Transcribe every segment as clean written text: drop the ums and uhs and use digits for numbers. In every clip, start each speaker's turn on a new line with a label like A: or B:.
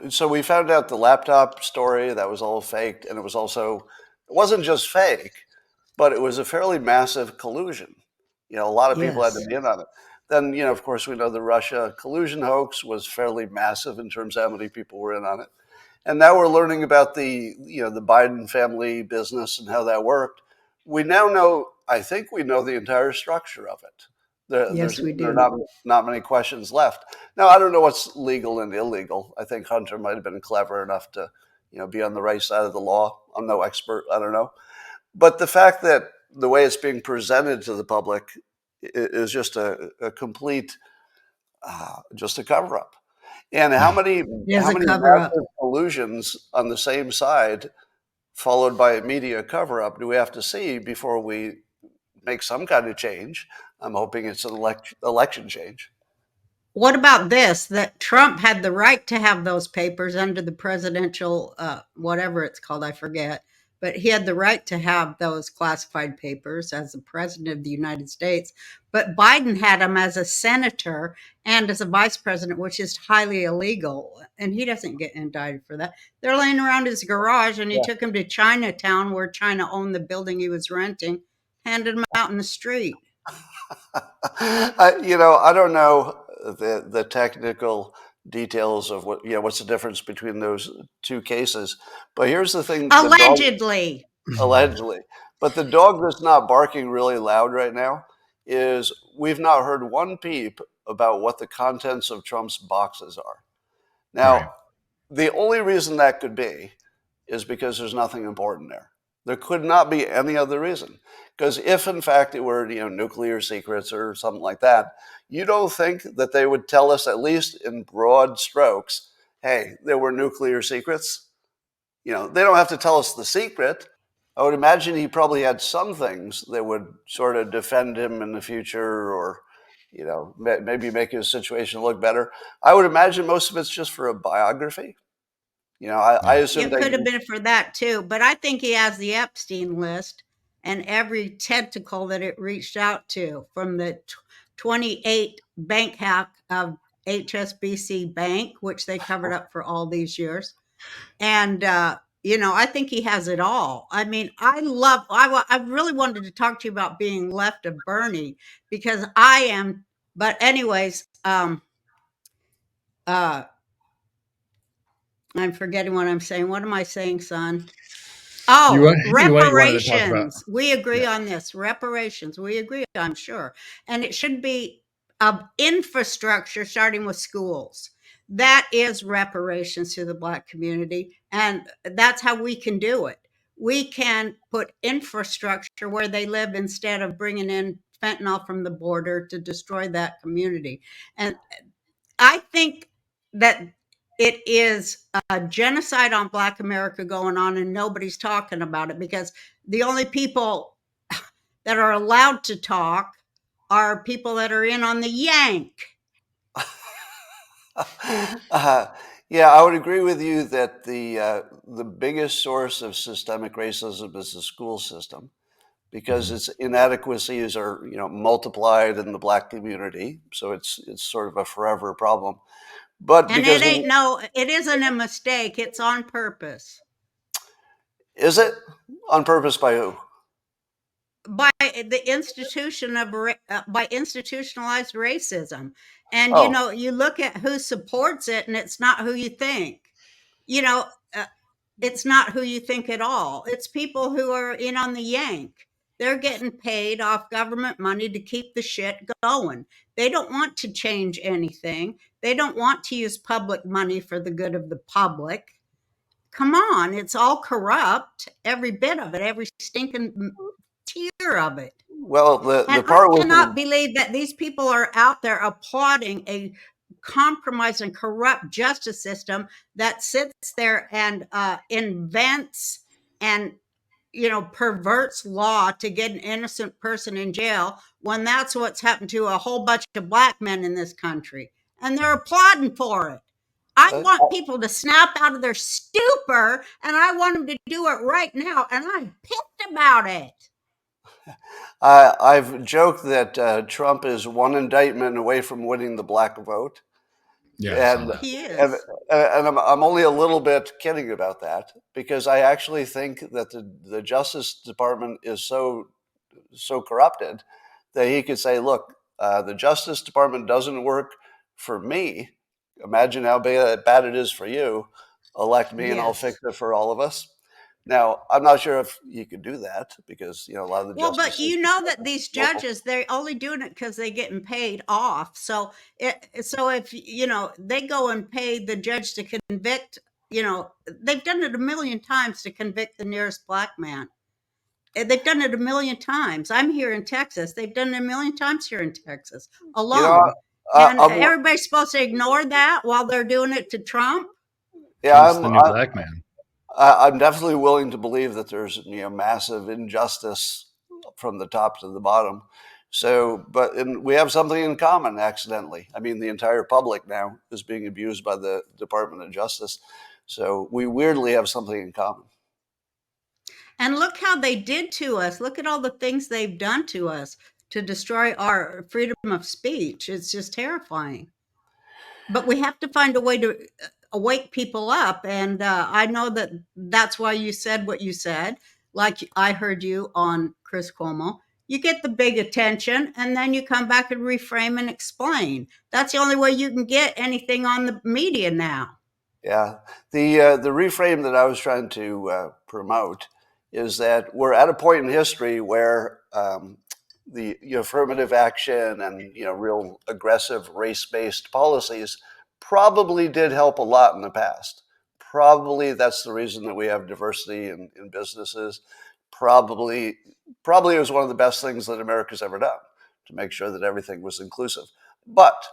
A: So we found out the laptop story that was all faked, and it wasn't just fake, but it was a fairly massive collusion. A lot of people had to
B: Yes.
A: be in on it. Then, of course, we know the Russia collusion hoax was fairly massive in terms of how many people were in on it. And now we're learning about the Biden family business and how that worked. We now know, I think we know the entire structure of it.
B: Yes, we
A: There are
B: do.
A: not many questions left. Now, I don't know what's legal and illegal. I think Hunter might have been clever enough to, be on the right side of the law. I'm no expert. I don't know. But the fact that the way it's being presented to the public is just a complete, just a cover up. And
B: It is
A: how
B: a
A: many
B: cover up.
A: massive collusions on the same side, followed by a media cover up, do we have to see before we make some kind of change? I'm hoping it's an election change.
B: What about this? That Trump had the right to have those papers under the presidential, whatever it's called, I forget. But he had the right to have those classified papers as the president of the United States. But Biden had them as a senator and as a vice president, which is highly illegal. And he doesn't get indicted for that. They're laying around his garage, and he
A: Yeah.
B: took him to Chinatown, where China owned the building he was renting, handed them out in the street.
A: I don't know the technical details of what's the difference between those two cases. But here's the thing: the dog,
B: Allegedly.
A: allegedly, but the dog that's not barking really loud right now is we've not heard one peep about what the contents of Trump's boxes are.
C: Right.
A: Now, the only reason that could be is because there's nothing important there. There could not be any other reason. Because if, in fact, it were nuclear secrets or something like that, you don't think that they would tell us, at least in broad strokes, hey, there were nuclear secrets? They don't have to tell us the secret. I would imagine he probably had some things that would sort of defend him in the future, or maybe make his situation look better. I would imagine most of it's just for a biography. I
C: Yeah.
A: assume
B: It
A: they.
B: could have been for that too, but I think he has the Epstein list and every tentacle that it reached out to, from the 28 bank hack of HSBC Bank, which they covered up for all these years. And, I think he has it all. I mean, I really wanted to talk to you about being left of Bernie, because I am, but anyways, uh, I'm forgetting what I'm saying. What am I saying, son?
C: You
B: Oh,
C: you wanted to talk about,
B: reparations. We agree
C: yeah.
B: on this. Reparations. We agree, I'm sure. And it should be infrastructure, starting with schools. That is reparations to the Black community. And that's how we can do it. We can put infrastructure where they live instead of bringing in fentanyl from the border to destroy that community. And I think that it is a genocide on Black America going on, and nobody's talking about it, because the only people that are allowed to talk are people that are in on the yank.
A: uh, yeah, I would agree with you that the biggest source of systemic racism is the school system, because
C: Mhm.
A: its inadequacies are multiplied in the Black community. So it's sort of a forever problem. But
B: And
A: because
B: it isn't a mistake, it's on purpose.
A: is it on purpose by who?
B: By the institution of by institutionalized racism. And
A: Oh,
B: you look at who supports it, and it's not who you think. you know uh, it's not who you think at all. It's people who are in on the yank. They're getting paid off government money to keep the shit going. They don't want to change anything. They don't want to use public money for the good of the public. Come on, it's all corrupt, every bit of it, every stinking tier of it.
A: well, the
B: And I
A: part with
B: cannot believe that these people are out there applauding a compromised and corrupt justice system that sits there and invents and perverts law to get an innocent person in jail, when that's what's happened to a whole bunch of Black men in this country. And they're applauding for it. I
A: uh,
B: want people to snap out of their stupor, and I want them to do it right now. And I'm pissed about it.
A: I've joked that Trump is one indictment away from winning the Black vote.
C: Yeah,
A: And
B: He
A: and
B: is.
A: and I'm only a little bit kidding about that because I actually think that the Justice Department is so corrupted that he could say, "Look, the Justice Department doesn't work for me. Imagine how bad it is for you. Elect me, and I'll fix
B: Yes.
A: it for all of us." Now, I'm not sure if you could do that because a lot of the
B: Well, but
A: justice
B: you
A: system
B: know that these
A: is local.
B: judges, they're only doing it because they're getting paid off. So if they go and pay the judge to convict, they've done it a million times to convict the nearest black man. They've done it a million times. I'm here in Texas. They've done it a million times here in Texas
A: You know,
B: alone. And
A: I'm
B: everybody's supposed to ignore that while they're doing it to Trump.
A: yeah,
C: Trump's the new black man.
A: I'm definitely willing to believe that there's massive injustice from the top to the bottom. So, we have something in common accidentally. I mean, the entire public now is being abused by the Department of Justice. So we weirdly have something in common.
B: And look how they did to us. Look at all the things they've done to us to destroy our freedom of speech. It's just terrifying. But we have to find a way to wake people up. And I know that that's why you said what you said. Like I heard you on Chris Cuomo. You get the big attention and then you come back and reframe and explain. That's the only way you can get anything on the media now.
A: Yeah, the reframe that I was trying to promote is that we're at a point in history where the affirmative action and real aggressive race-based policies probably did help a lot in the past. Probably that's the reason that we have diversity in businesses. Probably it was one of the best things that America's ever done to make sure that everything was inclusive. But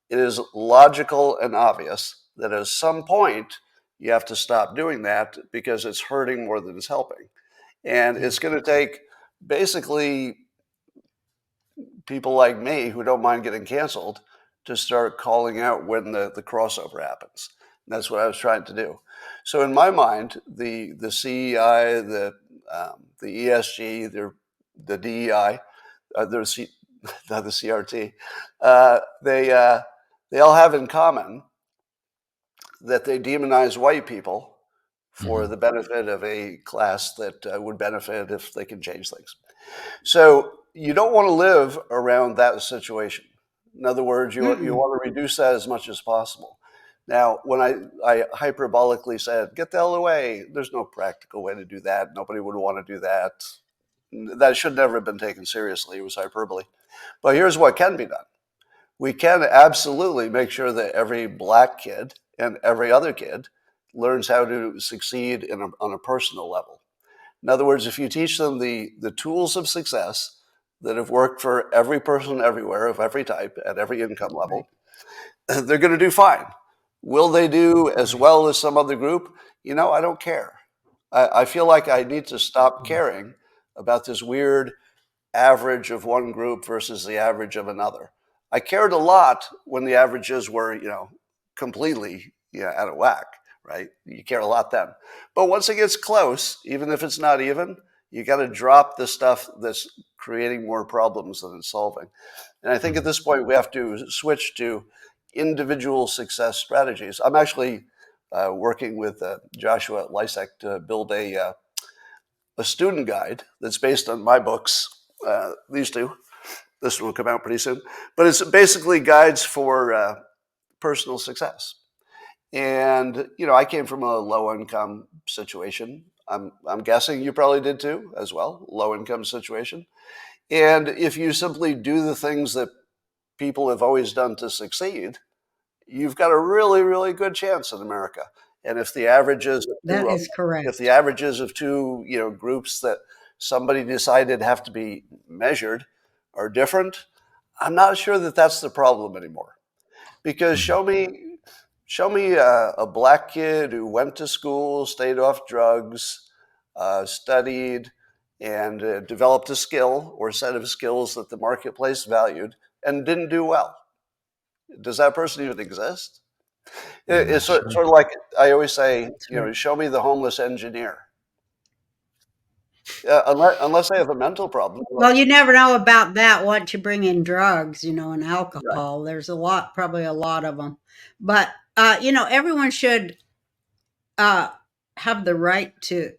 A: it is logical and obvious that at some point you have to stop doing that because it's hurting more than it's helping. And it's going to take basically people like me who don't mind getting canceled to start calling out when the crossover happens. And that's what I was trying to do. So in my mind, the CEI, the ESG, the DEI, the CRT, they all have in common that they demonize white people for the benefit of a class that would benefit if they can change things. So you don't want to live around that situation. In other words, you want to reduce that as much as possible. Now, when I hyperbolically said, get the hell away, there's no practical way to do that. Nobody would want to do that. That should never have been taken seriously. It was hyperbole. But here's what can be done. We can absolutely make sure that every black kid and every other kid learns how to succeed on a personal level. In other words, if you teach them the tools of success that have worked for every person everywhere of every type at every income level, they're going to do fine. Will they do as well as some other group? I don't care. I feel like I need to stop caring about this weird average of one group versus the average of another. I cared a lot when the averages were, completely out of whack, right? You care a lot then. But once it gets close, even if it's not even, you got to drop the stuff that's creating more problems than it's solving. And I think at this point we have to switch to individual success strategies. I'm actually working with Joshua Lysek to build a student guide that's based on my books. These two. This one will come out pretty soon. But it's basically guides for personal success. And I came from a low income situation. I'm guessing you probably did too, as well. Low income situation. And if you simply do the things that people have always done to succeed, you've got a really, really good chance in America. And if the averages of
B: That
A: two,
B: is correct.
A: if the averages of two, groups that somebody decided have to be measured are different, I'm not sure that that's the problem anymore. Because show me a black kid who went to school, stayed off drugs, studied, and developed a skill or set of skills that the marketplace valued and didn't do well. Does that person even exist? It's sort of like I always say, show me the homeless engineer. Yeah, unless they have a mental problem.
B: Well, you never know about that once you bring in drugs, and
A: Right.
B: alcohol. There's probably a lot of them. But, everyone should have the right to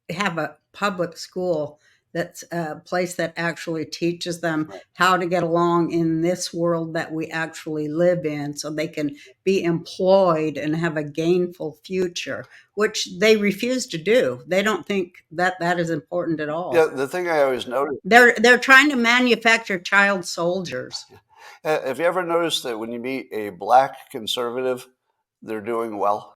B: have a public school that's a place that actually teaches them
A: Right.
B: how to get along in this world that we actually live in, so they can be employed and have a gainful future, which they refuse to do. They don't think that that is important at all.
A: Yeah, the thing I always notice,
B: They're trying to manufacture child soldiers.
A: have you ever noticed that when you meet a black conservative, they're doing well?